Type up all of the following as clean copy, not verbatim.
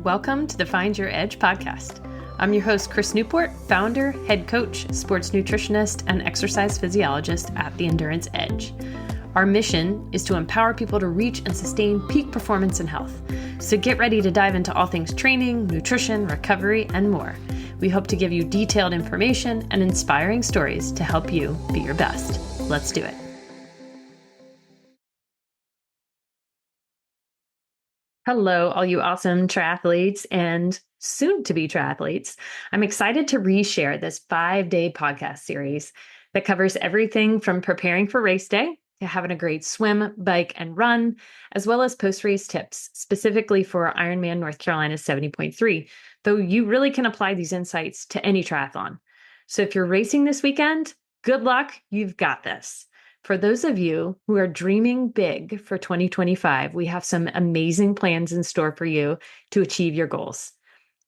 Welcome to the Find Your Edge podcast. I'm your host, Chris Newport, founder, head coach, sports nutritionist, and exercise physiologist at the Endurance Edge. Our mission is to empower people to reach and sustain peak performance and health. So get ready to dive into all things training, nutrition, recovery, and more. We hope to give you detailed information and inspiring stories to help you be your best. Let's do it. Hello, all you awesome triathletes and soon-to-be triathletes. I'm excited to reshare this 5-day podcast series that covers everything from preparing for race day to having a great swim, bike, and run, as well as post-race tips, specifically for Ironman North Carolina 70.3, though you really can apply these insights to any triathlon. So if you're racing this weekend, good luck, you've got this. For those of you who are dreaming big for 2025, we have some amazing plans in store for you to achieve your goals.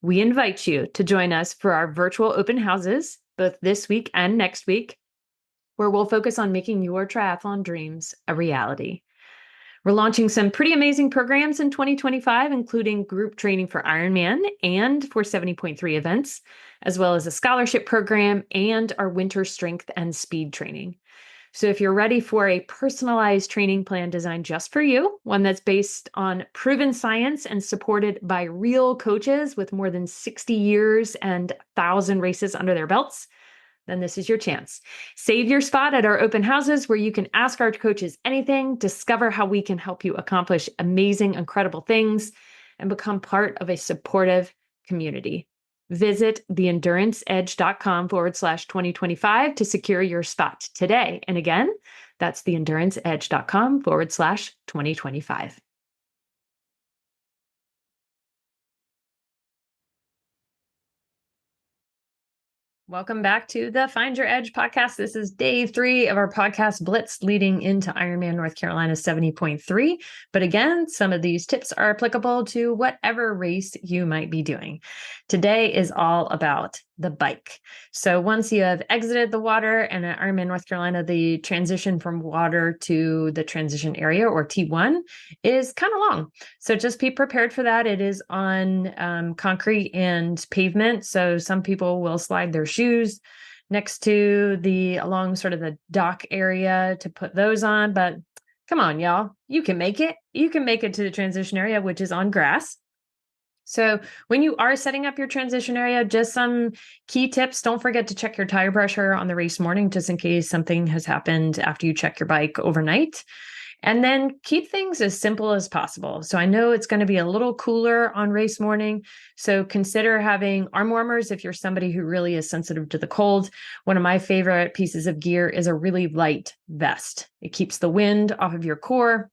We invite you to join us for our virtual open houses, both this week and next week, where we'll focus on making your triathlon dreams a reality. We're launching some pretty amazing programs in 2025, including group training for Ironman and for 70.3 events, as well as a scholarship program and our winter strength and speed training. So if you're ready for a personalized training plan designed just for you, one that's based on proven science and supported by real coaches with more than 60 years and 1,000 races under their belts, then this is your chance. Save your spot at our open houses where you can ask our coaches anything, discover how we can help you accomplish amazing, incredible things, and become part of a supportive community. Visit theenduranceedge.com/2025 to secure your spot today. And again, that's theenduranceedge.com/2025. Welcome back to the Find Your Edge podcast. This is day 3 of our podcast blitz leading into Ironman North Carolina 70.3. But again, some of these tips are applicable to whatever race you might be doing. Today is all about the bike. So once you have exited the water and at Ironman North Carolina, the transition from water to the transition area or T1 is kind of long. So just be prepared for that. It is on concrete and pavement. So some people will slide their shoes next to along sort of the dock area to put those on. But come on, y'all, you can make it. You can make it to the transition area, which is on grass. So when you are setting up your transition area, just some key tips. Don't forget to check your tire pressure on the race morning, just in case something has happened after you check your bike overnight. And then keep things as simple as possible. So I know it's going to be a little cooler on race morning. So consider having arm warmers if you're somebody who really is sensitive to the cold. One of my favorite pieces of gear is a really light vest. It keeps the wind off of your core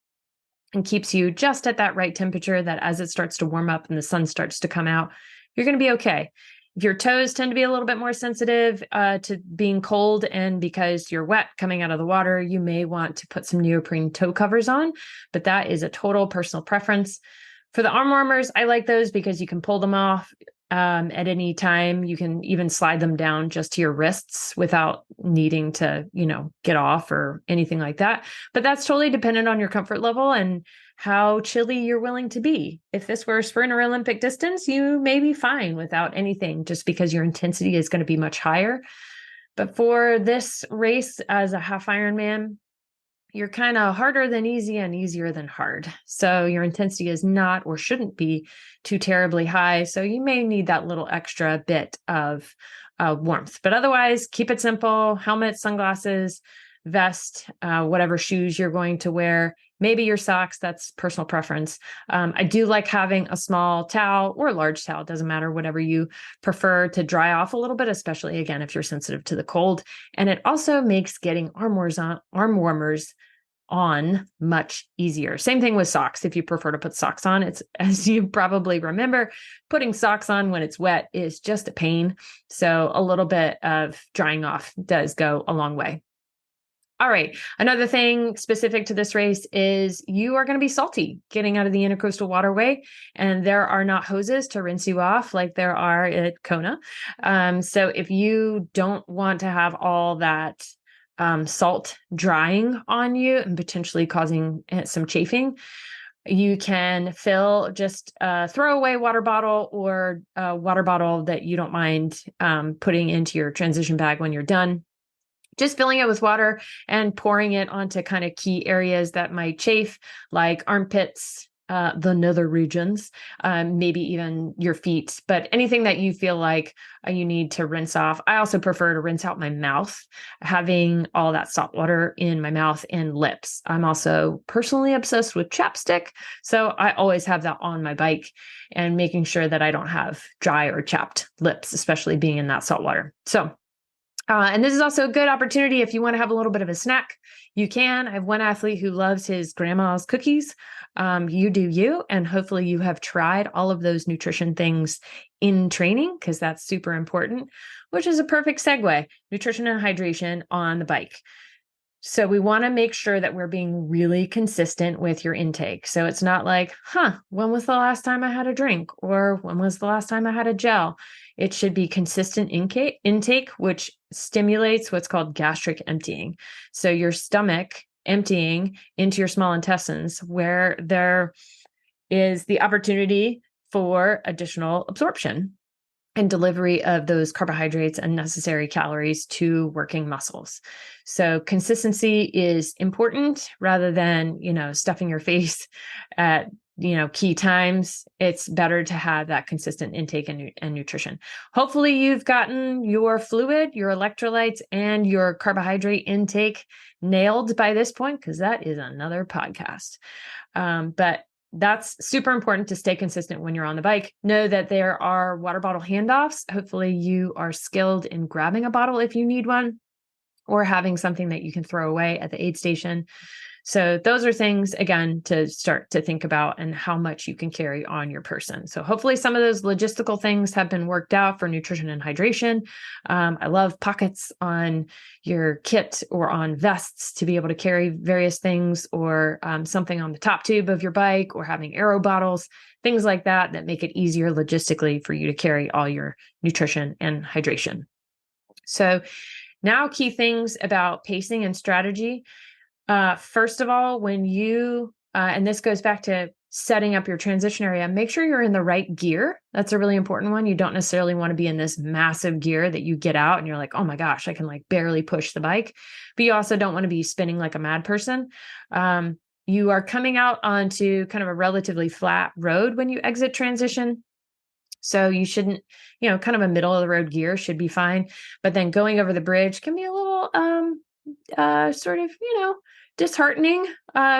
and keeps you just at that right temperature that as it starts to warm up and the sun starts to come out, you're going to be okay. If your toes tend to be a little bit more sensitive to being cold, and because you're wet coming out of the water, you may want to put some neoprene toe covers on, but that is a total personal preference. For the arm warmers, I like those because you can pull them off at any time. You can even slide them down just to your wrists without needing to, get off or anything like that. But that's totally dependent on your comfort level and how chilly you're willing to be. If this were a sprint or Olympic distance, you may be fine without anything just because your intensity is going to be much higher. But for this race as a half Ironman, you're kind of harder than easy and easier than hard. So your intensity is not or shouldn't be too terribly high. So you may need that little extra bit of warmth. But otherwise, keep it simple. Helmet, sunglasses, vest, whatever shoes you're going to wear. Maybe your socks, that's personal preference. I do like having a small towel or a large towel, doesn't matter, whatever you prefer, to dry off a little bit, especially again, if you're sensitive to the cold. And it also makes getting arm warmers on much easier. Same thing with socks. If you prefer to put socks on, it's, as you probably remember, putting socks on when it's wet is just a pain. So a little bit of drying off does go a long way. All right. Another thing specific to this race is you are going to be salty getting out of the Intercoastal Waterway, and there are not hoses to rinse you off like there are at Kona. So if you don't want to have all that salt drying on you and potentially causing some chafing, You can fill just a throwaway water bottle or a water bottle that you don't mind putting into your transition bag when you're done. Just filling it with water and pouring it onto kind of key areas that might chafe, like armpits, the nether regions, maybe even your feet, but anything that you feel like you need to rinse off. I also prefer to rinse out my mouth, having all that salt water in my mouth and lips. I'm also personally obsessed with chapstick, so I always have that on my bike and making sure that I don't have dry or chapped lips, especially being in that salt water. So and this is also a good opportunity if you want to have a little bit of a snack. You can. I have one athlete who loves his grandma's cookies. You do you, and hopefully you have tried all of those nutrition things in training because that's super important, which is a perfect segue, nutrition and hydration on the bike. So we want to make sure that we're being really consistent with your intake. So it's not like, when was the last time I had a drink? Or when was the last time I had a gel? It should be consistent intake, which stimulates what's called gastric emptying. So your stomach emptying into your small intestines where there is the opportunity for additional absorption and delivery of those carbohydrates and necessary calories to working muscles. So consistency is important rather than, stuffing your face at, key times. It's better to have that consistent intake and nutrition. Hopefully you've gotten your fluid, your electrolytes, and your carbohydrate intake nailed by this point, because that is another podcast. But that's super important to stay consistent when you're on the bike. Know that there are water bottle handoffs. Hopefully you are skilled in grabbing a bottle if you need one, or having something that you can throw away at the aid station. So those are things, again, to start to think about and how much you can carry on your person. So hopefully some of those logistical things have been worked out for nutrition and hydration. I love pockets on your kit or on vests to be able to carry various things, or something on the top tube of your bike, or having aero bottles, things like that make it easier logistically for you to carry all your nutrition and hydration. So now, key things about pacing and strategy. First of all, when you, and this goes back to setting up your transition area, make sure you're in the right gear. That's a really important one. You don't necessarily want to be in this massive gear that you get out and you're like, oh my gosh, I can barely push the bike. But you also don't want to be spinning like a mad person. You are coming out onto kind of a relatively flat road when you exit transition. So you shouldn't, kind of a middle of the road gear should be fine. But then going over the bridge can be a little sort of, disheartening.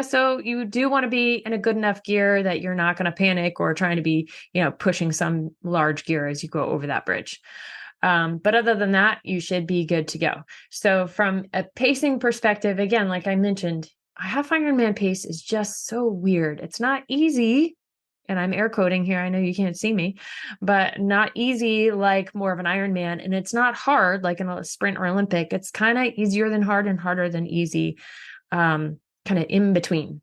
So you do want to be in a good enough gear that you're not going to panic or trying to be, pushing some large gear as you go over that bridge. But other than that, you should be good to go. So from a pacing perspective, again, like I mentioned, a half Ironman pace is just so weird. It's not easy. And I'm air quoting here. I know you can't see me, but not easy like more of an Ironman. And it's not hard like in a sprint or Olympic. It's kind of easier than hard and harder than easy, kind of in between.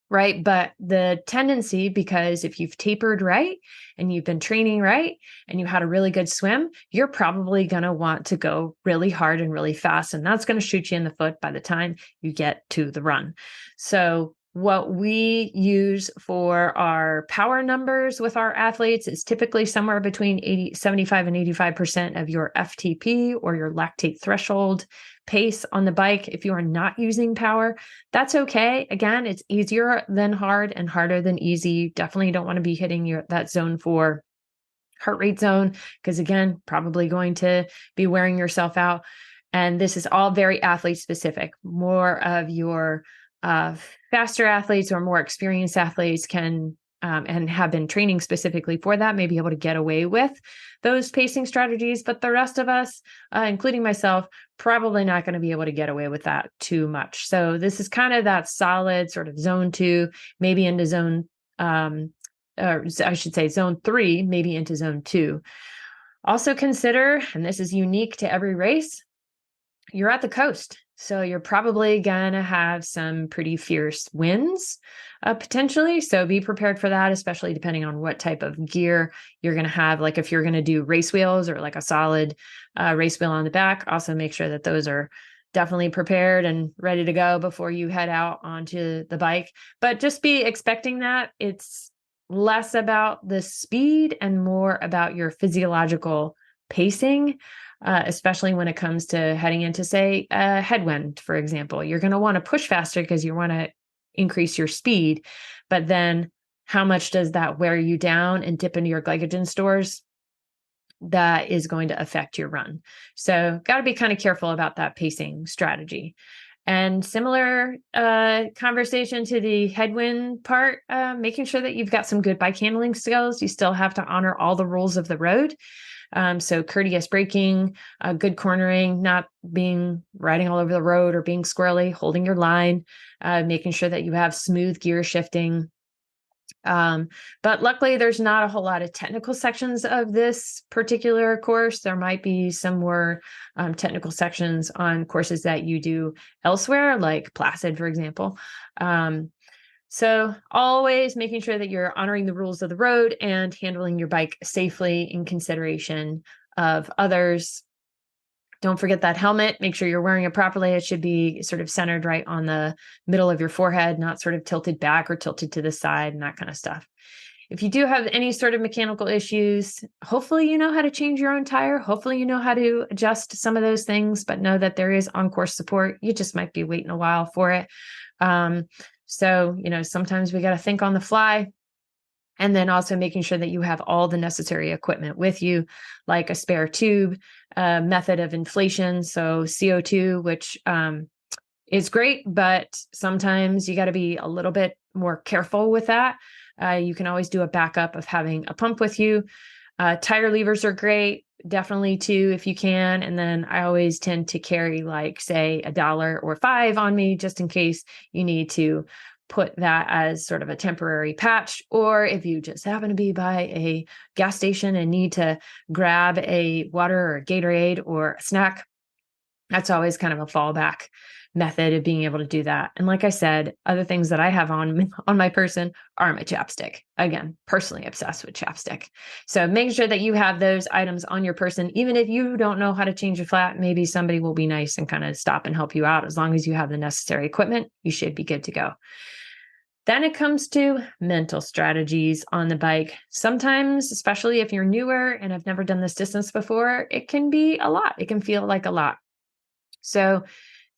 Right. But the tendency, because if you've tapered right and you've been training right and you had a really good swim, you're probably going to want to go really hard and really fast. And that's going to shoot you in the foot by the time you get to the run. So what we use for our power numbers with our athletes is typically somewhere between 75 and 85% of your FTP, or your lactate threshold pace on the bike. If you are not using power, that's okay. Again, it's easier than hard and harder than easy. You definitely don't want to be hitting that zone 4 heart rate zone, because again, probably going to be wearing yourself out. And this is all very athlete specific. More of your faster athletes or more experienced athletes can and have been training specifically for that, may be able to get away with those pacing strategies. But the rest of us, including myself, probably not going to be able to get away with that too much. So this is kind of that solid sort of zone 2, maybe into zone, or I should say zone 3, maybe into zone 2. Also consider, and this is unique to every race, you're at the coast. So you're probably going to have some pretty fierce winds potentially. So be prepared for that, especially depending on what type of gear you're going to have. Like if you're going to do race wheels or like a solid race wheel on the back, also make sure that those are definitely prepared and ready to go before you head out onto the bike. But just be expecting that. It's less about the speed and more about your physiological pacing, especially when it comes to heading into, say, a headwind, for example. You're going to want to push faster because you want to increase your speed. But then how much does that wear you down and dip into your glycogen stores? That is going to affect your run. So got to be kind of careful about that pacing strategy. And similar conversation to the headwind part, making sure that you've got some good bike handling skills. You still have to honor all the rules of the road. So courteous braking, good cornering, not being riding all over the road or being squirrely, holding your line, making sure that you have smooth gear shifting. But luckily, there's not a whole lot of technical sections of this particular course. There might be some more technical sections on courses that you do elsewhere, like Placid, for example. So always making sure that you're honoring the rules of the road and handling your bike safely in consideration of others. Don't forget that helmet. Make sure you're wearing it properly. It should be sort of centered right on the middle of your forehead, not sort of tilted back or tilted to the side and that kind of stuff. If you do have any sort of mechanical issues, hopefully you know how to change your own tire. Hopefully you know how to adjust some of those things, but know that there is on-course support. You just might be waiting a while for it. So, sometimes we got to think on the fly. And then also making sure that you have all the necessary equipment with you, like a spare tube, method of inflation. So CO2, which is great, but sometimes you got to be a little bit more careful with that. You can always do a backup of having a pump with you. Tire levers are great, definitely two if you can. And then I always tend to carry like, say, $1 or $5 on me, just in case you need to put that as sort of a temporary patch, or if you just happen to be by a gas station and need to grab a water or a Gatorade or a snack, that's always kind of a fallback method of being able to do that. And like I said, other things that I have on my person are my chapstick. Again, personally obsessed with chapstick. So make sure that you have those items on your person. Even if you don't know how to change a flat, maybe somebody will be nice and kind of stop and help you out. As long as you have the necessary equipment, you should be good to go. Then it comes to mental strategies on the bike. Sometimes, especially if you're newer and have never done this distance before, it can be a lot. It can feel like a lot. So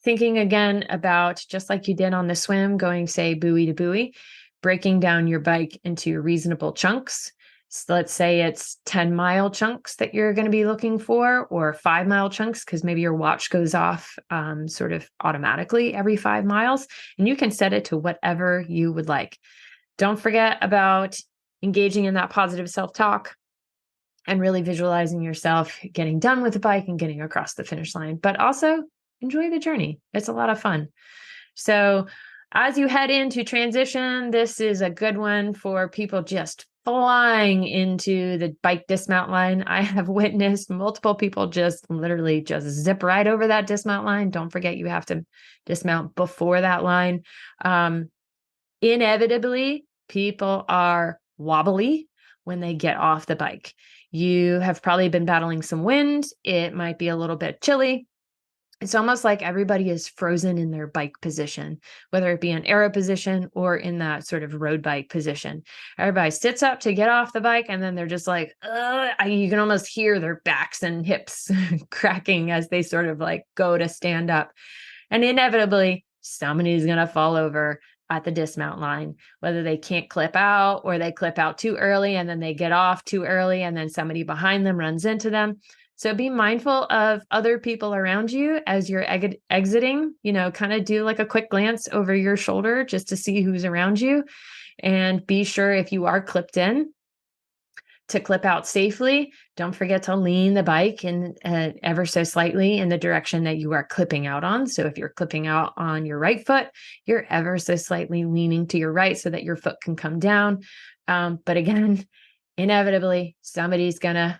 thinking again about, just like you did on the swim, going, say, buoy to buoy, breaking down your bike into reasonable chunks. So let's say it's 10-mile chunks that you're going to be looking for, or 5-mile chunks, because maybe your watch goes off sort of automatically every 5 miles, and you can set it to whatever you would like. Don't forget about engaging in that positive self-talk and really visualizing yourself getting done with the bike and getting across the finish line, but also enjoy the journey. It's a lot of fun. So as you head into transition, this is a good one for people just flying into the bike dismount line. I have witnessed multiple people just literally just zip right over that dismount line. Don't forget, you have to dismount before that line. Inevitably, people are wobbly when they get off the bike. You have probably been battling some wind. It might be a little bit chilly. It's almost like everybody is frozen in their bike position, whether it be an aero position or in that sort of road bike position. Everybody sits up to get off the bike, and then they're just like, you can almost hear their backs and hips cracking as they sort of like go to stand up. And inevitably, somebody's going to fall over at the dismount line, whether they can't clip out or they clip out too early and then they get off too early and then somebody behind them runs into them. So be mindful of other people around you as you're exiting, kind of do like a quick glance over your shoulder just to see who's around you, and be sure if you are clipped in to clip out safely. Don't forget to lean the bike in ever so slightly in the direction that you are clipping out on. So if you're clipping out on your right foot, you're ever so slightly leaning to your right so that your foot can come down. But again, inevitably, somebody's gonna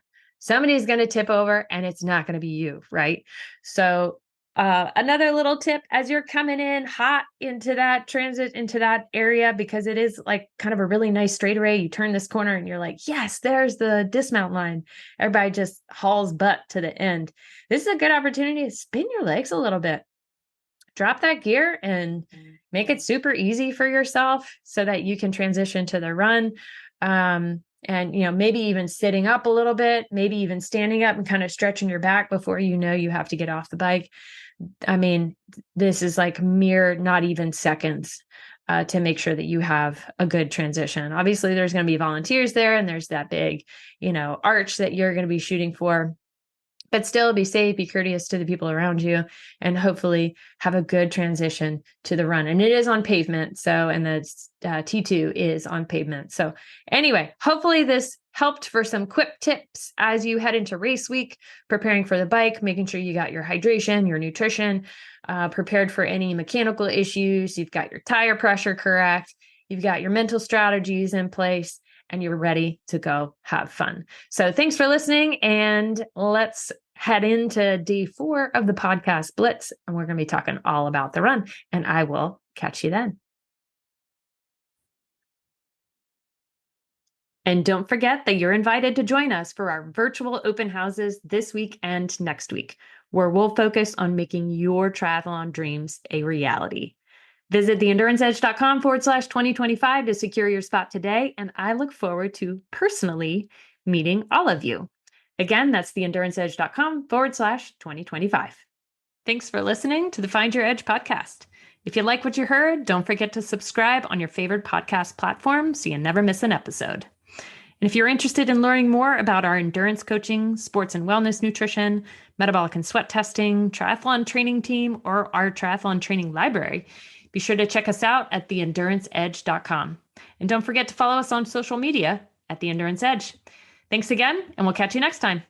tip over, and it's not going to be you, right? So another little tip, as you're coming in hot into that transit, into that area, because it is like kind of a really nice straightaway, you turn this corner and you're like, yes, there's the dismount line. Everybody just hauls butt to the end. This is a good opportunity to spin your legs a little bit. drop that gear and make it super easy for yourself so that you can transition to the run. And, maybe even sitting up a little bit, maybe even standing up and kind of stretching your back before you have to get off the bike. I mean, this is like mere, not even seconds to make sure that you have a good transition. Obviously, there's going to be volunteers there and there's that big, arch that you're going to be shooting for. But still be safe, be courteous to the people around you, and hopefully have a good transition to the run. And it is on pavement. And the T2 is on pavement. So anyway, hopefully this helped for some quick tips as you head into race week, preparing for the bike, making sure you got your hydration, your nutrition, prepared for any mechanical issues. You've got your tire pressure correct. You've got your mental strategies in place, and you're ready to go have fun. So thanks for listening, and let's head into day 4 of the podcast Blitz, and we're going to be talking all about the run, and I will catch you then. And don't forget that you're invited to join us for our virtual open houses this week and next week, where we'll focus on making your triathlon dreams a reality. Visit theenduranceedge.com/2025 to secure your spot today, and I look forward to personally meeting all of you. Again, that's theenduranceedge.com/2025. Thanks for listening to the Find Your Edge podcast. If you like what you heard, don't forget to subscribe on your favorite podcast platform so you never miss an episode. And if you're interested in learning more about our endurance coaching, sports and wellness nutrition, metabolic and sweat testing, triathlon training team, or our triathlon training library, be sure to check us out at theenduranceedge.com. And don't forget to follow us on social media at The Endurance Edge. Thanks again, and we'll catch you next time.